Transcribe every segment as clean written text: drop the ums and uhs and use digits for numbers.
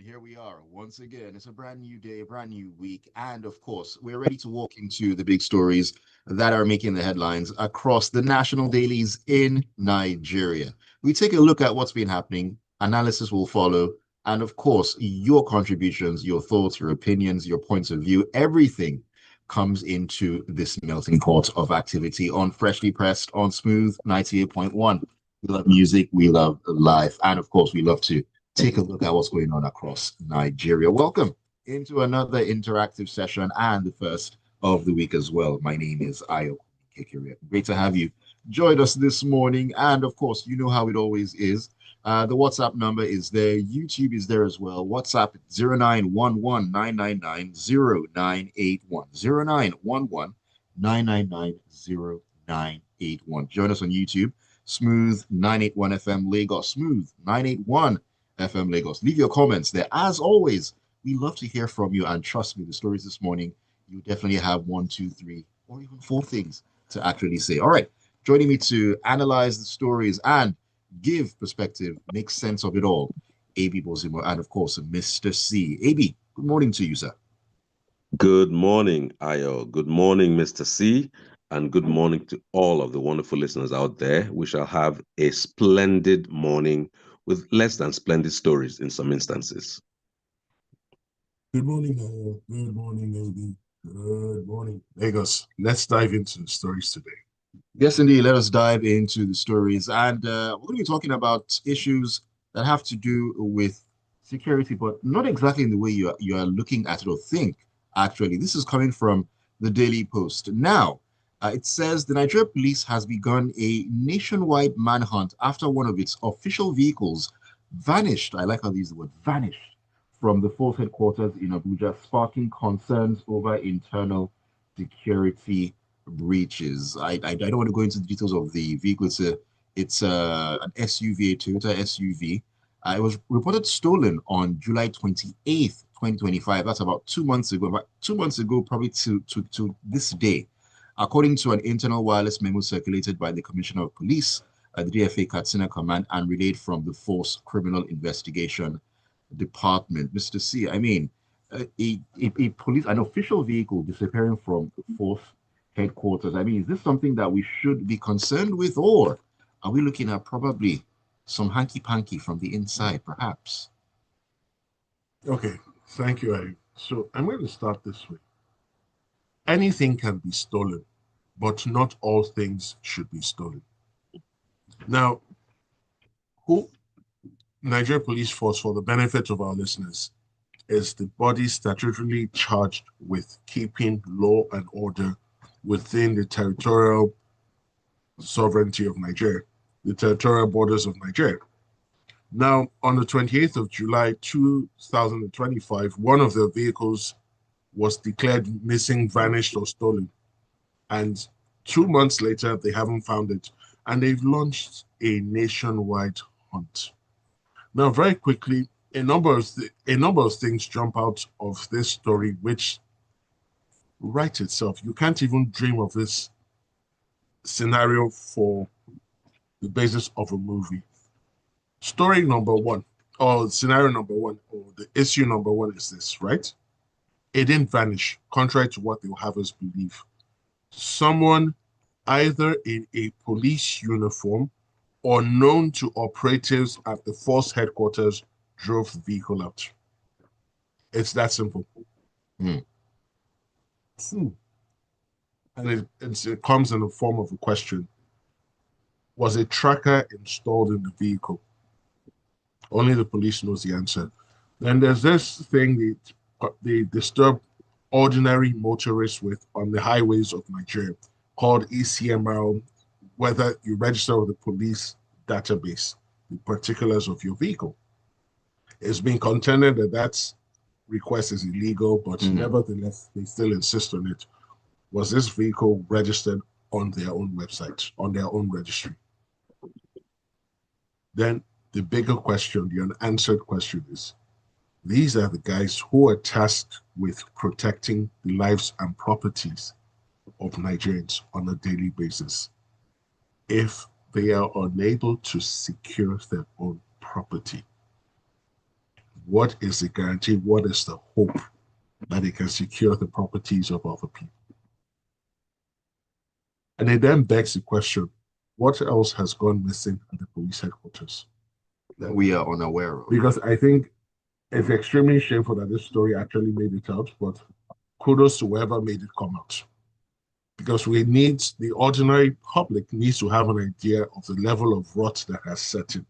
here we are once again. It's a brand new day, a brand new week. And of course, we're ready to walk into the big stories that are making the headlines across the national dailies in Nigeria. We take a look at what's been happening, analysis will follow. And of course, your contributions, your thoughts, your opinions, your points of view, everything comes into this melting pot of activity on Freshly Pressed on Smooth 98.1. We love music, we love life, and of course, we love to take a look at what's going on across Nigeria. Welcome into another interactive session and the first of the week as well. My name is Ayokunmi. Great to have you join us this morning. And of course, you know how it always is. The WhatsApp number is there. YouTube is there as well. WhatsApp 0911 999 Join us on YouTube. Smooth 981 FM Lagos. Smooth 981 FM Lagos. Leave your comments there. As always, we love to hear from you. And trust me, the stories this morning, you definitely have one, two, three, or even four things to actually say. All right. Joining me to analyze the stories and give perspective, make sense of it all, AB Bozimo, and of course, Mr. C. AB, good morning to you, sir. Good morning, Ayo. Good morning, Mr. C. And good morning to all of the wonderful listeners out there. We shall have a splendid morning with less than splendid stories in some instances. Good morning, Ayo. Good morning, AB. Good morning, Lagos. Let's dive into the stories today. Yes, indeed. Let us dive into the stories. And we're going to be talking about issues that have to do with security, but not exactly in the way you are looking at it or think, actually. This is coming from the Daily Post. Now, it says the Nigeria police has begun a nationwide manhunt after one of its official vehicles vanished. I like how they use the word vanished from the force headquarters in Abuja, sparking concerns over internal security breaches. I don't want to go into the details of the vehicle. It's an SUV, a Toyota SUV. It was reported stolen on July 28th, 2025. That's about 2 months ago. About 2 months ago, probably to this day. According to an internal wireless memo circulated by the Commissioner of Police, the DFA Katsina Command, and relayed from the Force Criminal Investigation Department. Mr. C, I mean, a police, an official vehicle disappearing from the Force headquarters. I mean, is this something that we should be concerned with, or are we looking at probably some hanky-panky from the inside, perhaps? Okay, thank you, Ayo. So I'm going to start this way. Anything can be stolen, but not all things should be stolen. Now, who Nigeria Police Force, for the benefit of our listeners, is the body statutorily charged with keeping law and order within the territorial sovereignty of Nigeria, the territorial borders of Nigeria. Now, on the 28th of July 2025, one of the vehicles was declared missing, vanished, or stolen. And 2 months later, they haven't found it. And they've launched a nationwide hunt. Now, very quickly, a number of things jump out of this story, which writes itself. You can't even dream of this scenario for the basis of a movie. Story number one, or scenario number one, or the issue number one is this, right? It didn't vanish, contrary to what they'll have us believe. Someone either in a police uniform or known to operatives at the force headquarters drove the vehicle out. It's that simple. Hmm. And it comes in the form of a question. Was a tracker installed in the vehicle? Only the police knows the answer. Then there's this thing they disturb ordinary motorists with on the highways of Nigeria called ECMR, whether you register with the police database, the particulars of your vehicle. It's been contended that that request is illegal, but nevertheless, they still insist on it. Was this vehicle registered on their own website, on their own registry? Then the bigger question, the unanswered question is, these are the guys who are tasked with protecting the lives and properties of Nigerians on a daily basis. If they are unable to secure their own property, what is the guarantee? What is the hope that they can secure the properties of other people? And it then begs the question, what else has gone missing at the police headquarters? That we are unaware of. Because I think it's extremely shameful that this story actually made it out, but kudos to whoever made it come out. Because the ordinary public needs to have an idea of the level of rot that has set in.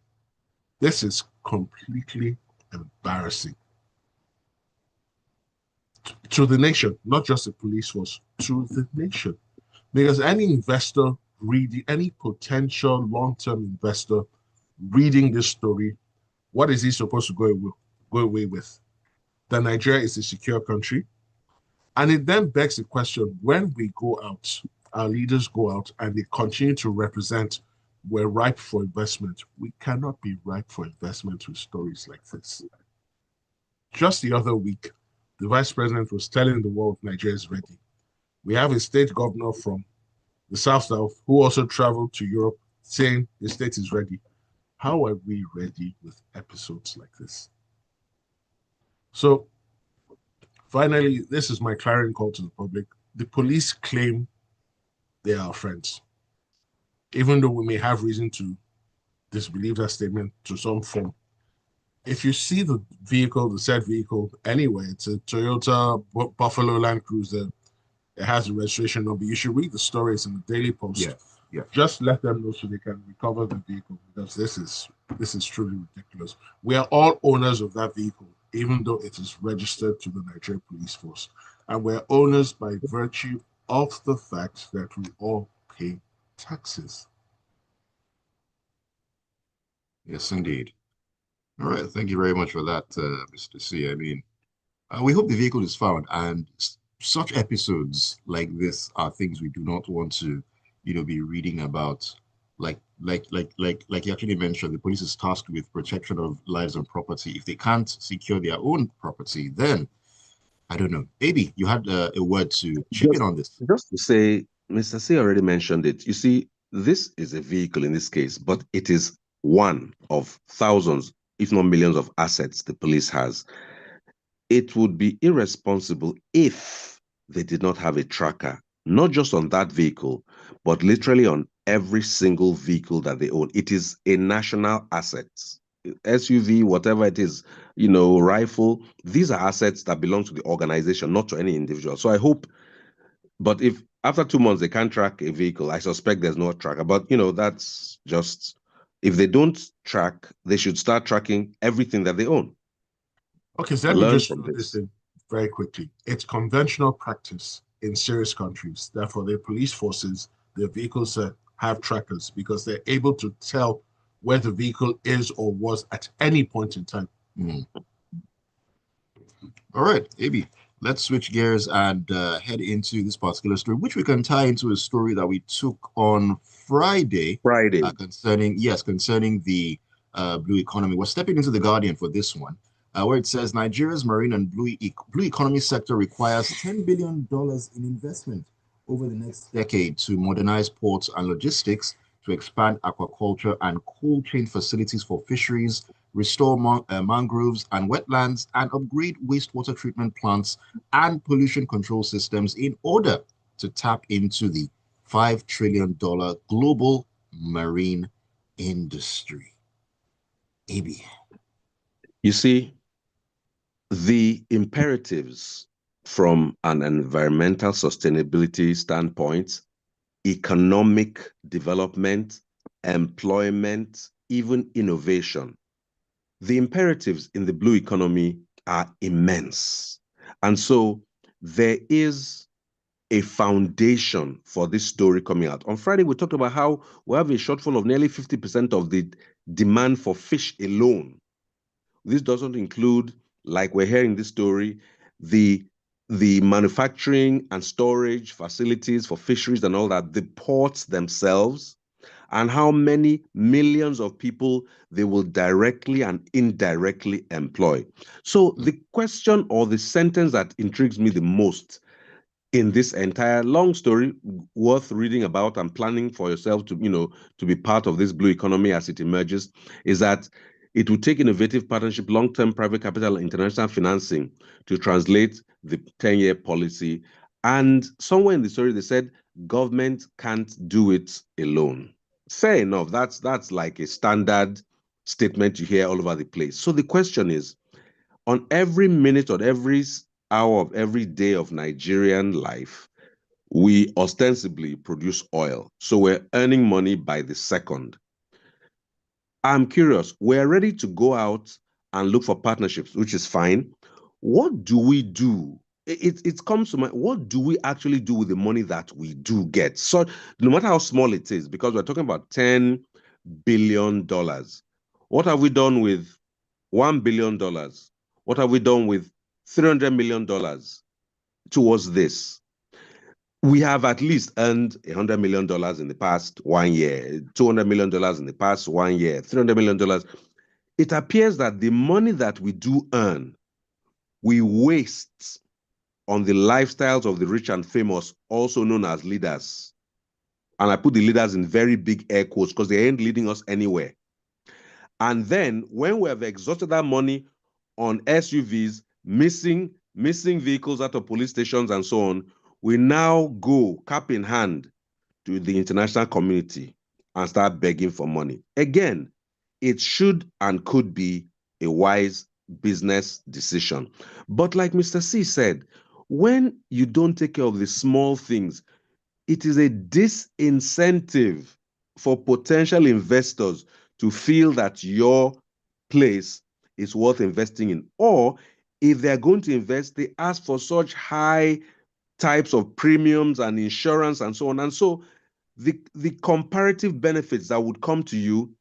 This is completely embarrassing to the nation, not just the police force, to the nation. Because any potential long-term investor reading this story, what is he supposed to go away with? That Nigeria is a secure country. And it then begs the question, when we go out, our leaders go out and they continue to represent we're ripe for investment. We cannot be ripe for investment with stories like this. Just the other week, the vice president was telling the world Nigeria is ready. We have a state governor from the South who also traveled to Europe saying the state is ready. How are we ready with episodes like this? So finally, this is my clarion call to the public. The police claim they are our friends, even though we may have reason to disbelieve that statement to some form. If you see the said vehicle, anyway, it's a Toyota Buffalo Land Cruiser. It has a registration number. You should read the stories in the Daily Post. Yeah. Just let them know so they can recover the vehicle, because this is truly ridiculous. We are all owners of that vehicle, even though it is registered to the Nigerian Police Force. And we're owners by virtue of the fact that we all pay taxes. Yes, indeed. All right. Thank you very much for that, Mr. C. I mean, we hope the vehicle is found, and such episodes like this are things we do not want to, be reading about. Like you actually mentioned, the police is tasked with protection of lives and property. If they can't secure their own property, then I don't know. Maybe you had a word to chip in on this. Just to say, Mr. C already mentioned it. You see, this is a vehicle in this case, but it is one of thousands, if not millions, of assets the police has. It would be irresponsible if they did not have a tracker, not just on that vehicle, but literally on every single vehicle that they own. It is a national asset. SUV, whatever it is, rifle, these are assets that belong to the organization, not to any individual. So I hope, but if after 2 months they can't track a vehicle, I suspect there's no tracker. But, that's just, if they don't track, they should start tracking everything that they own. Okay, so let me just throw this in very quickly. It's conventional practice in serious countries that for their police forces, their vehicles have trackers, because they're able to tell where the vehicle is or was at any point in time. All right, Abi, let's switch gears and head into this particular story, which we can tie into a story that we took on Friday. Concerning the blue economy. We're stepping into the Guardian for this one, where it says Nigeria's marine and blue economy sector requires $10 billion in investment over the next decade to modernize ports and logistics, to expand aquaculture and cold chain facilities for fisheries, restore mangroves and wetlands, and upgrade wastewater treatment plants and pollution control systems in order to tap into the $5 trillion global marine industry. Abi. You see, the imperatives from an environmental sustainability standpoint, economic development, employment, even innovation, the imperatives in the blue economy are immense. And so there is a foundation for this story coming out. On Friday, we talked about how we have a shortfall of nearly 50% of the demand for fish alone. This doesn't include, like we're hearing this story, the manufacturing and storage facilities for fisheries and all that, the ports themselves, and how many millions of people they will directly and indirectly employ. So the question or the sentence that intrigues me the most in this entire long story, worth reading about and planning for yourself to, to be part of this blue economy as it emerges, is that It would take innovative partnership, long-term private capital, international financing to translate the 10-year policy. And somewhere in the story, they said government can't do it alone. Fair enough. That's like a standard statement you hear all over the place. So the question is, on every minute or every hour of every day of Nigerian life, we ostensibly produce oil. So we're earning money by the second. I'm curious, we're ready to go out and look for partnerships, which is fine. What do we do? It comes to mind, what do we actually do with the money that we do get? So no matter how small it is, because we're talking about $10 billion, what have we done with $1 billion? What have we done with $300 million towards this? We have at least earned $100 million in the past 1 year, $200 million in the past 1 year, $300 million. It appears that the money that we do earn, we waste on the lifestyles of the rich and famous, also known as leaders. And I put the leaders in very big air quotes because they ain't leading us anywhere. And then when we have exhausted that money on SUVs, missing vehicles out of police stations and so on, we now go cap in hand to the international community and start begging for money. Again, it should and could be a wise business decision. But like Mr. C said, when you don't take care of the small things, it is a disincentive for potential investors to feel that your place is worth investing in. Or if they're going to invest, they ask for such high types of premiums and insurance and so on. And so the comparative benefits that would come to you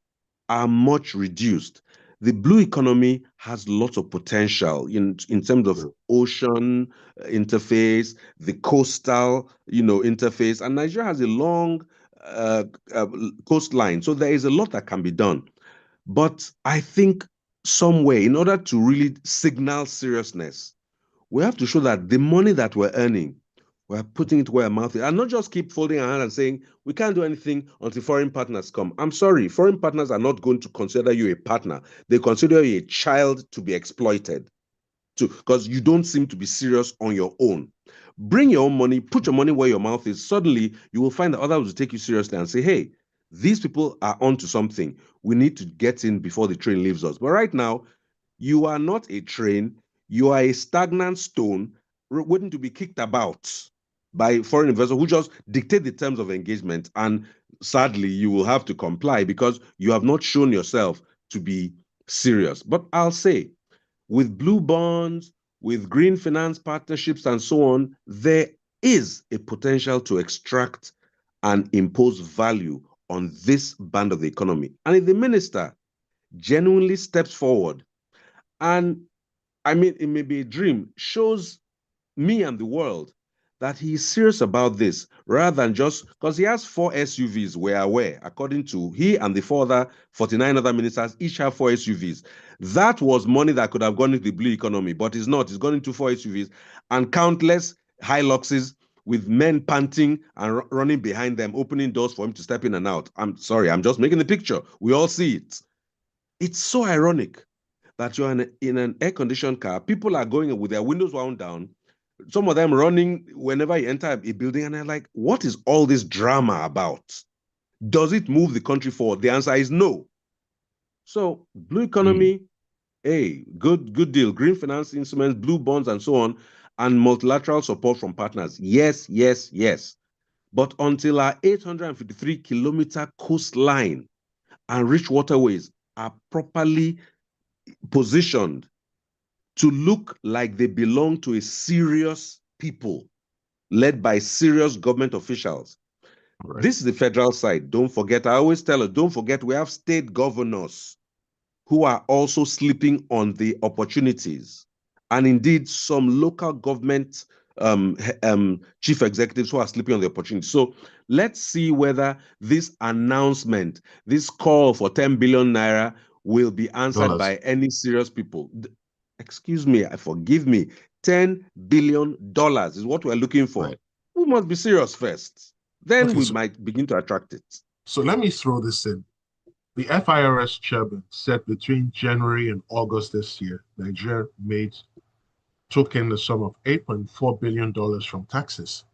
are much reduced. The blue economy has lots of potential in terms of ocean interface, the coastal, interface, and Nigeria has a long coastline, so there is a lot that can be done. But I think somewhere, in order to really signal seriousness, we have to show that the money that we're earning, we're putting it where our mouth is, and not just keep folding our hands and saying we can't do anything until foreign partners come. I'm sorry, foreign partners are not going to consider you a partner. They consider you a child to be exploited, because you don't seem to be serious on your own. Bring your own money, put your money where your mouth is. Suddenly, you will find that others will take you seriously and say, hey, these people are onto something. We need to get in before the train leaves us. But right now, you are not a train. You are a stagnant stone waiting to be kicked about by foreign investors who just dictate the terms of engagement. And sadly, you will have to comply because you have not shown yourself to be serious. But I'll say, with blue bonds, with green finance partnerships, and so on, there is a potential to extract and impose value on this band of the economy. And if the minister genuinely steps forward, and I mean, it may be a dream, shows me and the world that he is serious about this rather than just because he has 4 SUVs, we're aware, according to he and the 49 other ministers, each have 4 SUVs. That was money that could have gone into the blue economy, but it's not. It's gone into 4 SUVs and countless Hiluxes with men panting and running behind them, opening doors for him to step in and out. I'm sorry, I'm just making the picture. We all see it. It's so ironic that you're in an air-conditioned car. People are going with their windows wound down, some of them running whenever you enter a building, and they're like, what is all this drama about? Does it move the country forward? The answer is no. So blue economy, hey, good deal. Green finance instruments, blue bonds, and so on, and multilateral support from partners. Yes, yes, yes. But until our 853-kilometer coastline and rich waterways are properly positioned to look like they belong to a serious people led by serious government officials. Right. This is the federal side. Don't forget, I always tell her, don't forget we have state governors who are also sleeping on the opportunities. And indeed, some local government chief executives who are sleeping on the opportunity. So let's see whether this announcement, this call for 10 billion naira will be answered by any serious people. Excuse me, forgive me, $10 billion is what we're looking for. Right. We must be serious first. Then we might begin to attract it. So let me throw this in. The FIRS chairman said between January and August this year, Nigeria took in the sum of $8.4 billion from taxes.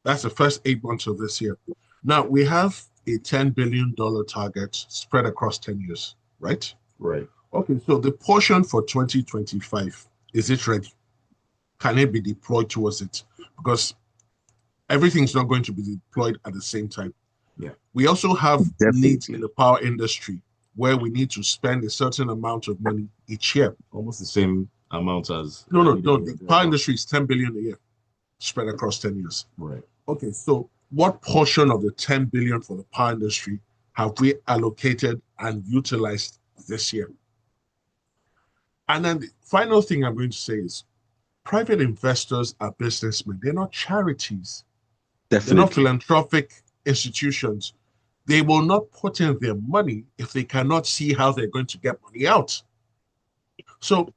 That's the first 8 months of this year. Now, we have a $10 billion target spread across 10 years, right? Right. Okay, so the portion for 2025, is it ready? Can it be deployed towards it? Because everything's not going to be deployed at the same time. Yeah. We also have needs in Definitely. the power industry where we need to spend a certain amount of money each year. Almost the same amount as No, no, no. needed The here. power industry is 10 billion a year spread across 10 years. Right. Okay, so what portion of the 10 billion for the power industry have we allocated and utilized this year? And then the final thing I'm going to say is private investors are businessmen. They're not charities. They're not Definitely. philanthropic institutions. They will not put in their money if they cannot see how they're going to get money out. So,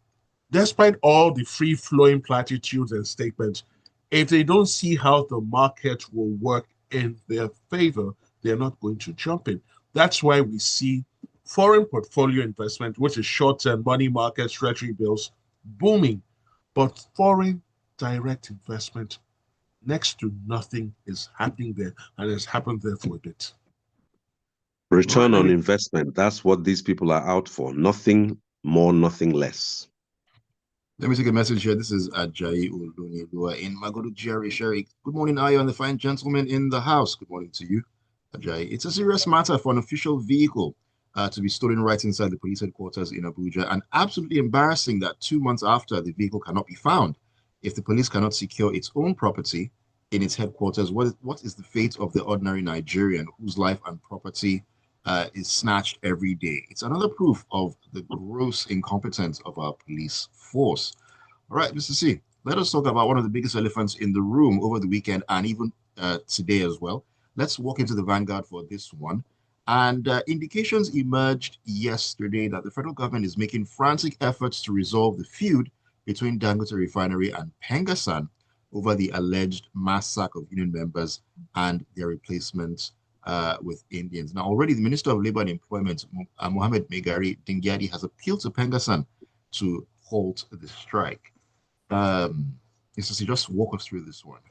despite all the free flowing platitudes and statements, if they don't see how the market will work in their favor, they're not going to jump in. That's why we see foreign portfolio investment, which is short term money markets, treasury bills, booming. But foreign direct investment, next to nothing is happening there and has happened there for a bit. All right, Return let on me investment. That's what these people are out for. Nothing more, nothing less. Let me take a message here. This is Ajayi Olunilua in Magodo Jerry Sherry. Good morning, Ayo, and the fine gentleman in the house. Good morning to you, Ajayi. It's a serious matter for an official vehicle to be stolen right inside the police headquarters in Abuja, and absolutely embarrassing that 2 months after the vehicle cannot be found. If the police cannot secure its own property in its headquarters, what is the fate of the ordinary Nigerian whose life and property is snatched every day? It's another proof of the gross incompetence of our police force. All right, Mr. C, let us talk about one of the biggest elephants in the room over the weekend and even today as well. Let's walk into the vanguard for this one. And indications emerged yesterday that the federal government is making frantic efforts to resolve the feud between Dangote Refinery and PENGASSAN over the alleged mass sack of union members and their replacement with Indians. Now, already the Minister of Labor and Employment, Mohammed Megari Dingyadi, has appealed to PENGASSAN to halt the strike. Mr. C, just walk us through this one.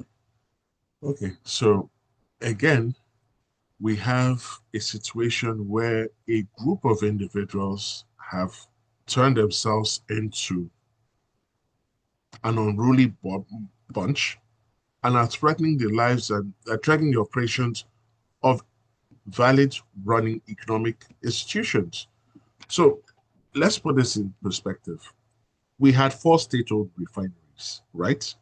Okay, so again, we have a situation where a group of individuals have turned themselves into an unruly bunch and are threatening the lives and threatening the operations of valid running economic institutions. So let's put this in perspective. We had four state-owned refineries, right?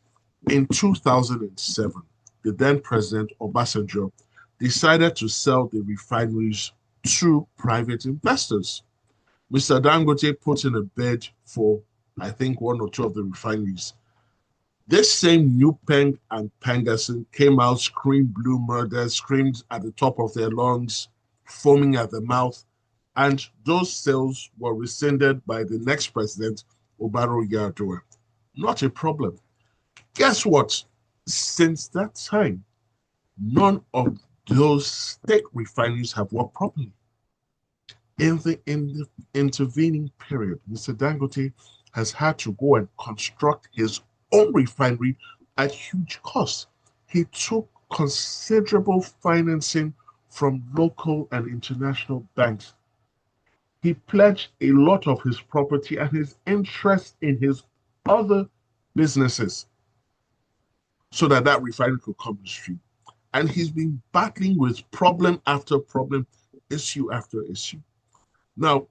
In 2007, the then president Obasanjo decided to sell the refineries to private investors. Mr. Dangote put in a bid for, I think, one or two of the refineries. This same Nupeng and Pengassan came out, screamed blue murder, screamed at the top of their lungs, foaming at the mouth, and those sales were rescinded by the next president, Obaro Yar'Adua. Not a problem. Guess what? Since that time, none of those state refineries have worked properly. In the intervening period, Mr. Dangote has had to go and construct his own refinery at huge cost. He took considerable financing from local and international banks. He pledged a lot of his property and his interest in his other businesses so that that refinery could come to stream. And he's been battling with problem after problem, issue after issue. Now,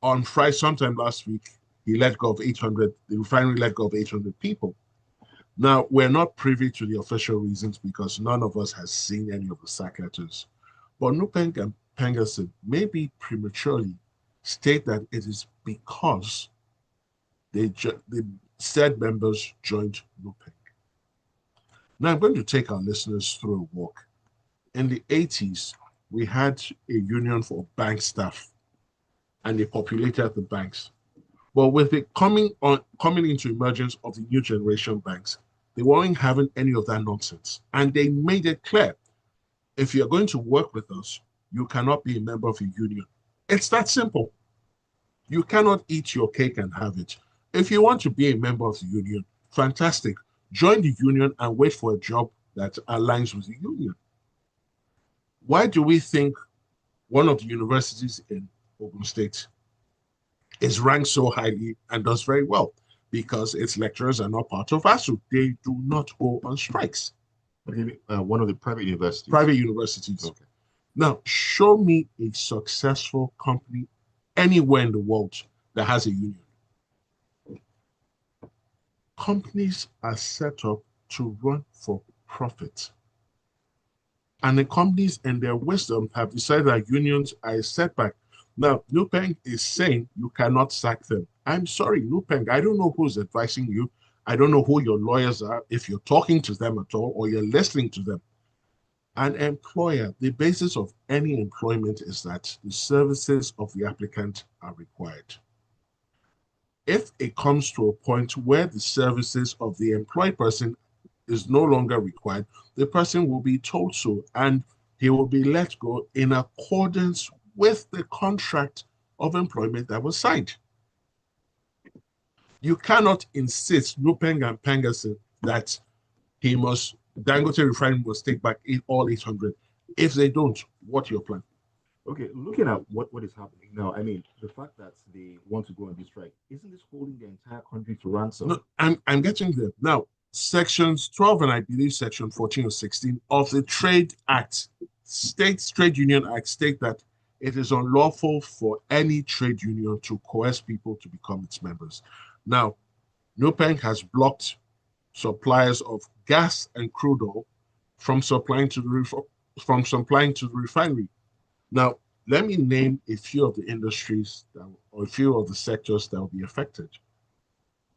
on Friday, sometime last week, he let go of 800, the refinery let go of 800 people. Now, we're not privy to the official reasons because none of us has seen any of the sack letters. But Nupeng and Pengassan maybe prematurely state that it is because the said members joined Nupeng. Now, I'm going to take our listeners through a walk. In the 80s, we had a union for bank staff and they populated the banks. Well, with it coming into emergence of the new generation banks, they weren't having any of that nonsense. And they made it clear, if you're going to work with us, you cannot be a member of a union. It's that simple. You cannot eat your cake and have it. If you want to be a member of the union, fantastic. Join the union and wait for a job that aligns with the union. Why do we think one of the universities in Ogun State is ranked so highly and does very well? Because its lecturers are not part of ASU. They do not go on strikes. One of the private universities. Private universities. Okay. Now, show me a successful company anywhere in the world that has a union. Companies are set up to run for profit. And the companies, in their wisdom, have decided that unions are a setback. Now, Nupeng is saying you cannot sack them. I'm sorry, Nupeng, I don't know who's advising you. I don't know who your lawyers are, if you're talking to them at all or you're listening to them. An employer, the basis of any employment is that the services of the applicant are required. If it comes to a point where the services of the employed person is no longer required, the person will be told so, and he will be let go in accordance with the contract of employment that was signed. You cannot insist, Nupeng and PENGASSAN, that Dangote Refinery must take back all 800. If they don't, what's your plan? Okay, looking at what is happening now, I mean, the fact that they want to go on this strike, isn't this holding the entire country to ransom? No, I'm getting there. Now, sections 12 and I believe section 14 or 16 of the Trade Act, Trade Union Act, state that it is unlawful for any trade union to coerce people to become its members. Now, Nupeng has blocked suppliers of gas and crude oil from supplying to the refinery. Now, let me name a few of the industries or a few of the sectors that will be affected.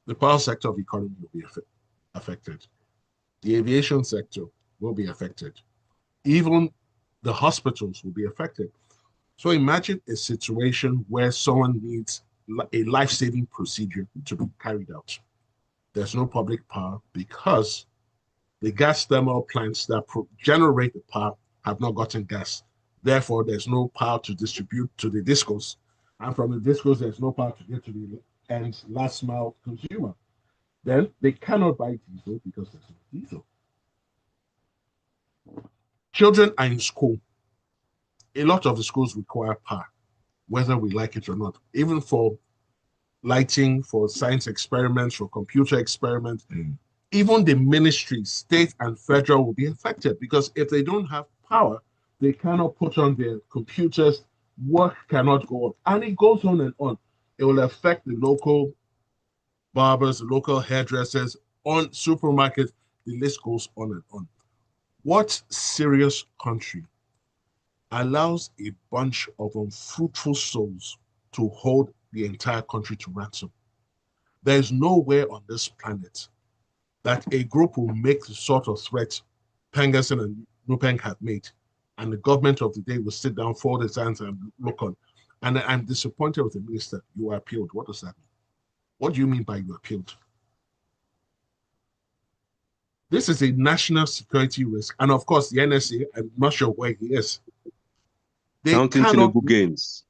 The power sector of the economy will be affected. The aviation sector will be affected. Even the hospitals will be affected. So imagine a situation where someone needs a life-saving procedure to be carried out. There's no public power because the gas thermal plants that generate the power have not gotten gas. Therefore, there's no power to distribute to the discos. And from the discos, there's no power to get to the end last mile consumer. Then they cannot buy diesel because there's no diesel. Children are in school. A lot of the schools require power, whether we like it or not, even for lighting, for science experiments, for computer experiments. Even the ministries, state and federal, will be affected because if they don't have power, they cannot put on their computers, work cannot go on. And it goes on and on. It will affect the local barbers, the local hairdressers, on supermarkets. The list goes on and on. What serious country allows a bunch of unfruitful souls to hold the entire country to ransom? There is nowhere on this planet that a group will make the sort of threat PENGASSAN and Nupeng have made, and the government of the day will sit down, fold its hands, and look on. And I'm disappointed with the minister. You appealed. What does that mean? What do you mean by you appealed? This is a national security risk. And of course, the NSA, I'm not sure where he is. Counting Tinubu gains.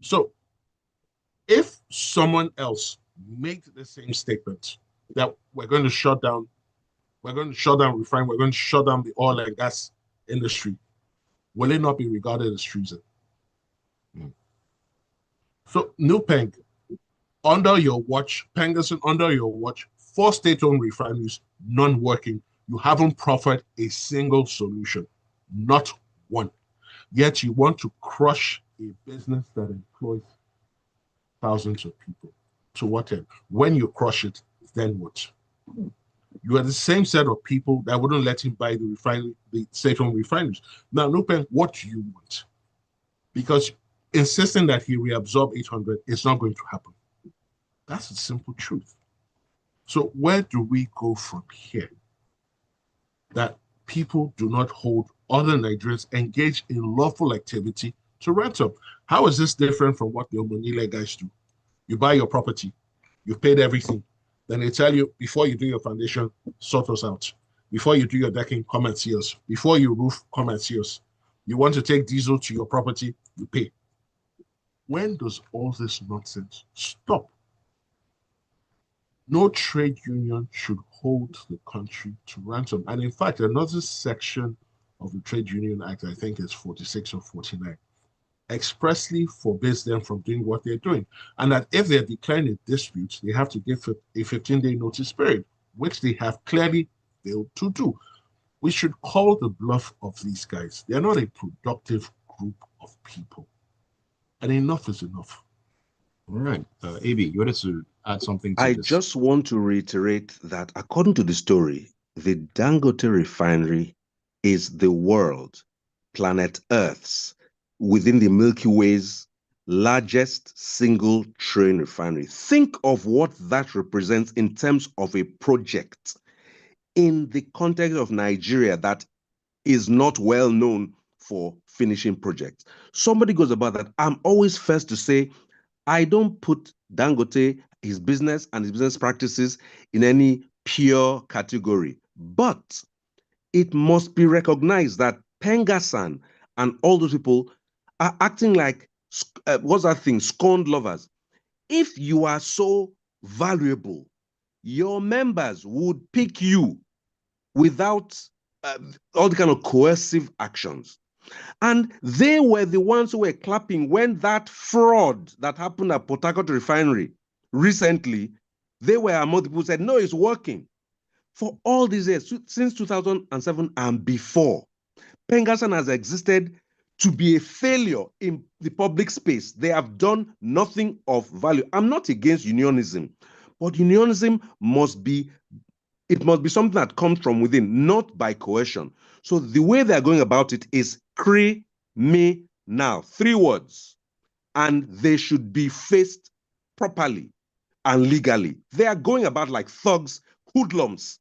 So, if someone else made the same statement that we're going to shut down refining, we're going to shut down the oil and gas industry, will it not be regarded as treason? So, Nupeng, under your watch, PENGASSAN, under your watch, 4 state-owned refineries, none working. You haven't proffered a single solution, not one. Yet you want to crush a business that employs thousands of people. To what end? When you crush it, then what? You are the same set of people that wouldn't let him buy the state-owned refineries. Now, Nupeng, what do you want? Because insisting that he reabsorb 800 is not going to happen. That's the simple truth. So where do we go from here? That people do not hold other Nigerians engaged in lawful activity to ransom. How is this different from what the Omonile guys do? You buy your property, you've paid everything. Then they tell you, before you do your foundation, sort us out. Before you do your decking, come and see us. Before you roof, come and see us. You want to take diesel to your property, you pay. When does all this nonsense stop? No trade union should hold the country to ransom. And in fact, another section of the Trade Union Act, I think it's 46 or 49, expressly forbids them from doing what they're doing. And that if they're declaring a dispute, they have to give a 15-day notice period, which they have clearly failed to do. We should call the bluff of these guys. They're not a productive group of people. And enough is enough. All right. AB, you wanted to add something to I this? just want to reiterate that according to the story, the Dangote refinery is the world, planet Earth's, within the Milky Way's largest single train refinery. Think of what that represents in terms of a project in the context of Nigeria that is not well known for finishing projects. Somebody goes about that. I'm always first to say, I don't put Dangote, his business and his business practices in any pure category. But it must be recognized that PENGASSAN and all those people are acting like, what's that thing, scorned lovers. If you are so valuable, your members would pick you without all the kind of coercive actions. And they were the ones who were clapping when that fraud that happened at Port Harcourt refinery recently, they were among the people who said, no, it's working. For all these years, since 2007 and before, PENGASSAN has existed to be a failure in the public space. They have done nothing of value. I'm not against unionism, but unionism must be something that comes from within, not by coercion. So the way they're going about it is criminal. 3 words. And they should be faced properly and legally. They are going about like thugs, hoodlums.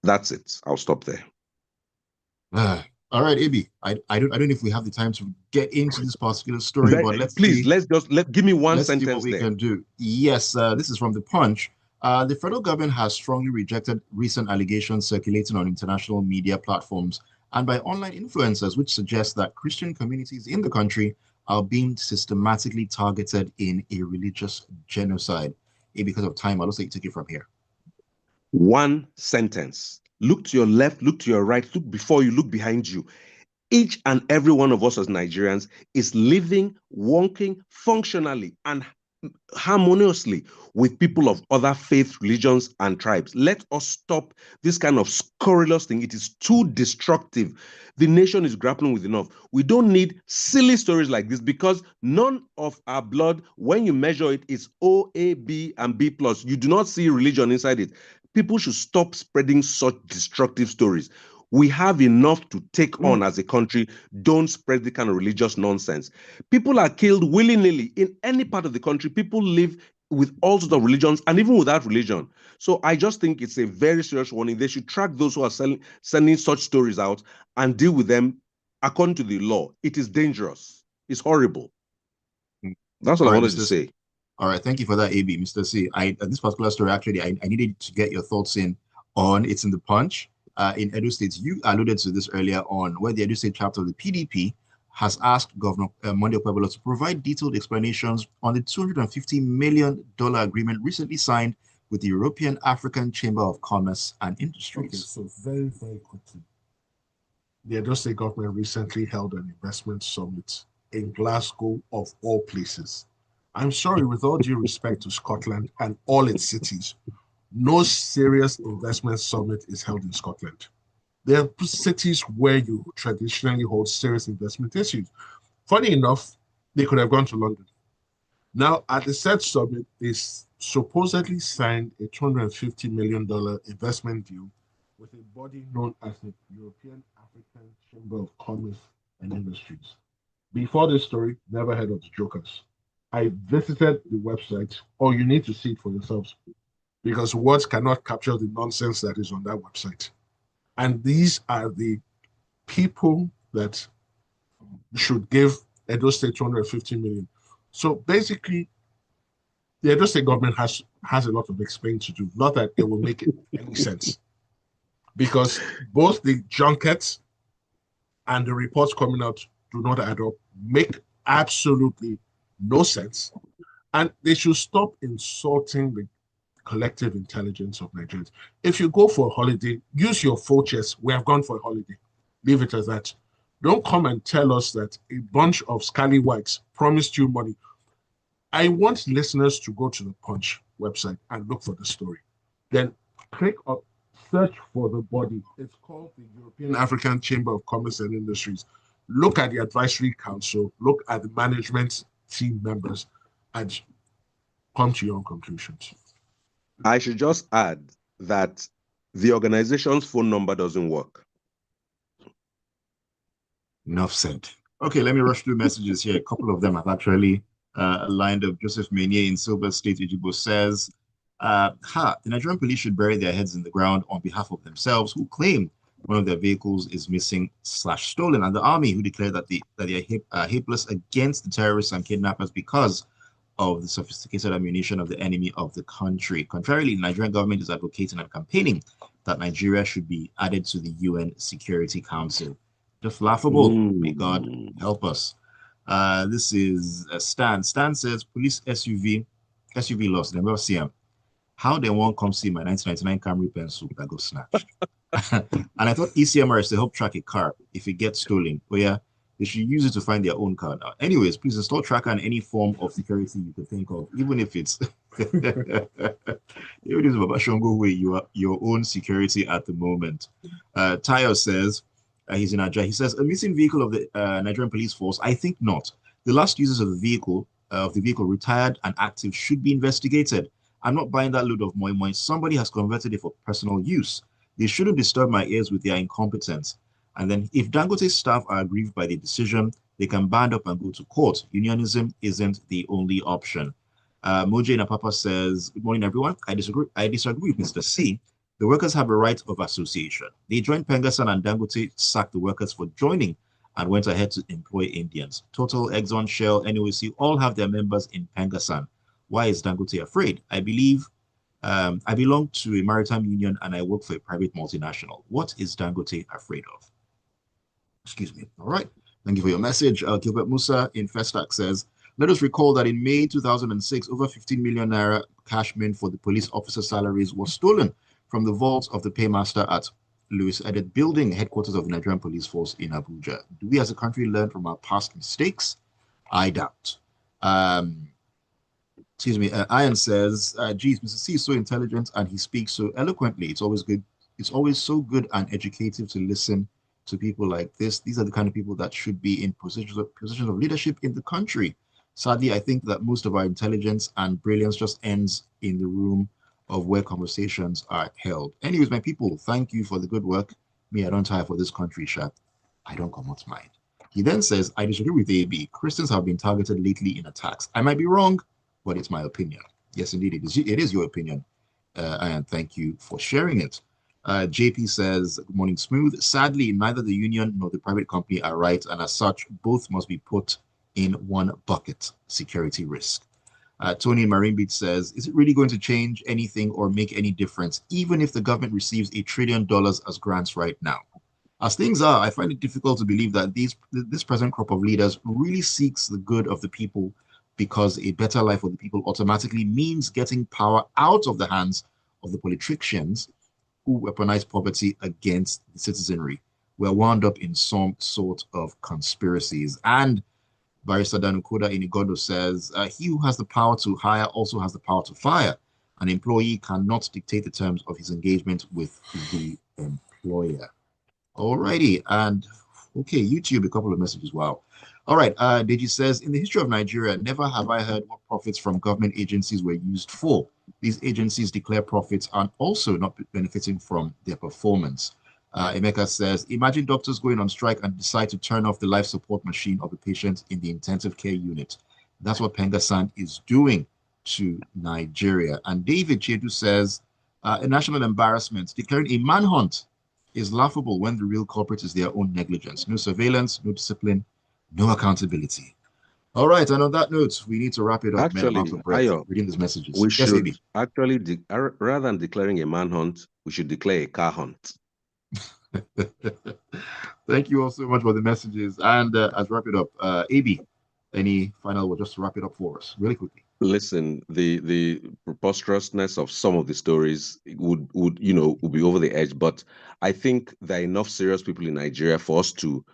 That's it. I'll stop there. All right, AB. I don't know if we have the time to get into this particular story, but give me one let's see sentence what we there. can do. Yes, this is from the Punch. The federal government has strongly rejected recent allegations circulating on international media platforms and by online influencers, which suggest that Christian communities in the country are being systematically targeted in a religious genocide. Because of time, I'll also take it from here. One sentence. Look to your left, look to your right, look before you, look behind you. Each and every one of us as Nigerians is living, working functionally and harmoniously with people of other faiths, religions, and tribes. Let us stop this kind of scurrilous thing. It is too destructive. The nation is grappling with enough. We don't need silly stories like this because none of our blood, when you measure it, is O, A, B, and B+. You do not see religion inside it. People should stop spreading such destructive stories. We have enough to take on as a country. Don't spread the kind of religious nonsense. People are killed willy-nilly in any part of the country. People live with all sorts of religions and even without religion. So I just think it's a very serious warning. They should track those who are sending such stories out and deal with them according to the law. It is dangerous. It's horrible. That's what I wanted to say. All right, thank you for that, AB. Mr. C. This particular story, actually, I needed to get your thoughts in on. It's in the Punch. In Edo State, you alluded to this earlier on, where the Edo State chapter of the PDP has asked Governor Monday Okpebholo to provide detailed explanations on the $250 million agreement recently signed with the European African Chamber of Commerce and Industries. Okay, so very, very quickly. The Edo State government recently held an investment summit in Glasgow, of all places. I'm sorry, with all due respect to Scotland and all its cities, no serious investment summit is held in Scotland. There are cities where you traditionally hold serious investment issues. Funny enough, they could have gone to London. Now, at the said summit, they supposedly signed a $250 million investment deal with a body known as the European African Chamber of Commerce and Industries. Before this story, never heard of the jokers. I visited the website, or you need to see it for yourselves, because words cannot capture the nonsense that is on that website. And these are the people that should give Edo State 250 million. So basically, the Edo State government has a lot of explaining to do. Not that it will make any sense. Because both the junkets and the reports coming out do not add up, make absolutely no sense. And they should stop insulting the collective intelligence of Nigerians. If you go for a holiday, use your full chest. We have gone for a holiday. Leave it as that. Don't come and tell us that a bunch of scallywags promised you money. I want listeners to go to the Punch website and look for the story. Then click up, search for the body. It's called the European African Chamber of Commerce and Industries. Look at the advisory council, look at the management team members, and come to your own conclusions. I should just add that the organization's phone number doesn't work. Enough said. Okay, let me rush through messages here. A couple of them have actually lined up. Joseph Menier in Silver State, Ojibwe says, the Nigerian police should bury their heads in the ground on behalf of themselves who claim one of their vehicles is missing/stolen, and the army who declared that they are helpless against the terrorists and kidnappers because of the sophisticated ammunition of the enemy of the country. Contrarily, the Nigerian government is advocating and campaigning that Nigeria should be added to the UN Security Council. Just laughable. May God help us. This is Stan. Stan says, police SUV lost. Never see him. How they won't come see my 1999 Camry pencil that got snatched? And I thought ECMR is to help track a car if it gets stolen. But yeah, they should use it to find their own car now. Anyways, please install tracker and any form of security you could think of, even if it's even if it's Baba Shongo way, your own security at the moment. Tayo says, he's in Aja. He says, a missing vehicle of the Nigerian police force? I think not. The last users of the vehicle, retired and active, should be investigated. I'm not buying that load of moi moi. Somebody has converted it for personal use. They shouldn't disturb my ears with their incompetence. And then if Dangote staff are aggrieved by the decision, they can band up and go to court. Unionism isn't the only option. Moje Napapa says, good morning, everyone. I disagree with Mr. C. The workers have a right of association. They joined PENGASSAN and Dangote sacked the workers for joining and went ahead to employ Indians. Total, Exxon, Shell, NOC all have their members in PENGASSAN. Why is Dangote afraid? I belong to a maritime union and I work for a private multinational. What is Dangote afraid of? Excuse me. All right. Thank you for your message. Gilbert Musa in Festac says, let us recall that in May 2006, over 15 million naira cash meant for the police officer salaries was stolen from the vaults of the paymaster at Louis Edet Building, headquarters of the Nigerian Police Force in Abuja. Do we as a country learn from our past mistakes? I doubt. Excuse me. Ian says, geez, Mr. C is so intelligent and he speaks so eloquently. It's always good. It's always so good and educative to listen to people like this. These are the kind of people that should be in positions of leadership in the country. Sadly, I think that most of our intelligence and brilliance just ends in the room of where conversations are held. Anyways, my people, thank you for the good work. Me, I don't tire for this country, Shat. I don't come out mind. He then says, I disagree with AB. Christians have been targeted lately in attacks. I might be wrong, but it's my opinion. Yes, indeed, it is your opinion. And thank you for sharing it. JP says, good morning, Smooth. Sadly, neither the union nor the private company are right, and as such, both must be put in one bucket, security risk. Tony in Marine Beach says, is it really going to change anything or make any difference, even if the government receives $1 trillion as grants right now? As things are, I find it difficult to believe that this present crop of leaders really seeks the good of the people, because a better life for the people automatically means getting power out of the hands of the politicians who weaponize poverty against the citizenry. We're wound up in some sort of conspiracies. And Barrister Danukoda Inigondo says, he who has the power to hire also has the power to fire. An employee cannot dictate the terms of his engagement with the employer. Alrighty, and okay, YouTube, a couple of messages. Wow. All right, Deji says, in the history of Nigeria, never have I heard what profits from government agencies were used for. These agencies declare profits and also not benefiting from their performance. Emeka says, imagine doctors going on strike and decide to turn off the life support machine of a patient in the intensive care unit. That's what PENGASSAN is doing to Nigeria. And David Chedu says, a national embarrassment, declaring a manhunt is laughable when the real culprit is their own negligence. No surveillance, no discipline, no accountability. All right, and on that note, we need to wrap it up. Actually, Ayo, reading these messages. We should actually, rather than declaring a manhunt, we should declare a car hunt. Thank you all so much for the messages. And as wrap it up, AB, any final word just to wrap it up for us, really quickly? Listen, the preposterousness of some of the stories would be over the edge, but I think there are enough serious people in Nigeria for us to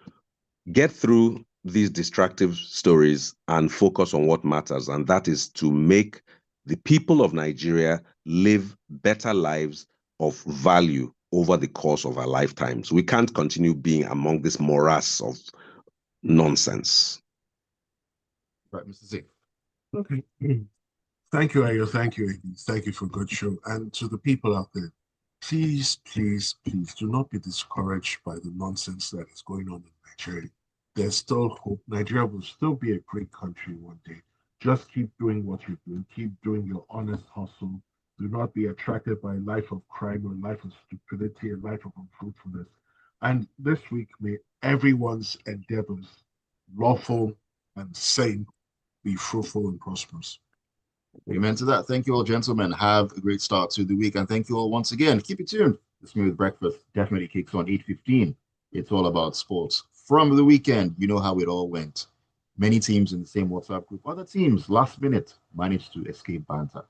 get through these distractive stories and focus on what matters, and that is to make the people of Nigeria live better lives of value over the course of our lifetimes. We can't continue being among this morass of nonsense. Right, Mr. Z. Okay. Thank you, Ayo. Thank you, Amy. Thank you for a good show. And to the people out there, please, please, please do not be discouraged by the nonsense that is going on in Nigeria. There's still hope. Nigeria will still be a great country one day. Just keep doing what you're doing. Keep doing your honest hustle. Do not be attracted by a life of crime or a life of stupidity, a life of unfruitfulness. And this week, may everyone's endeavors, lawful and sane, be fruitful and prosperous. Amen to that. Thank you all, gentlemen. Have a great start to the week. And thank you all once again. Keep it tuned. The Smooth Breakfast definitely kicks on 8:15. It's all about sports. From the weekend, you know how it all went. Many teams in the same WhatsApp group. Other teams, last minute, managed to escape banter.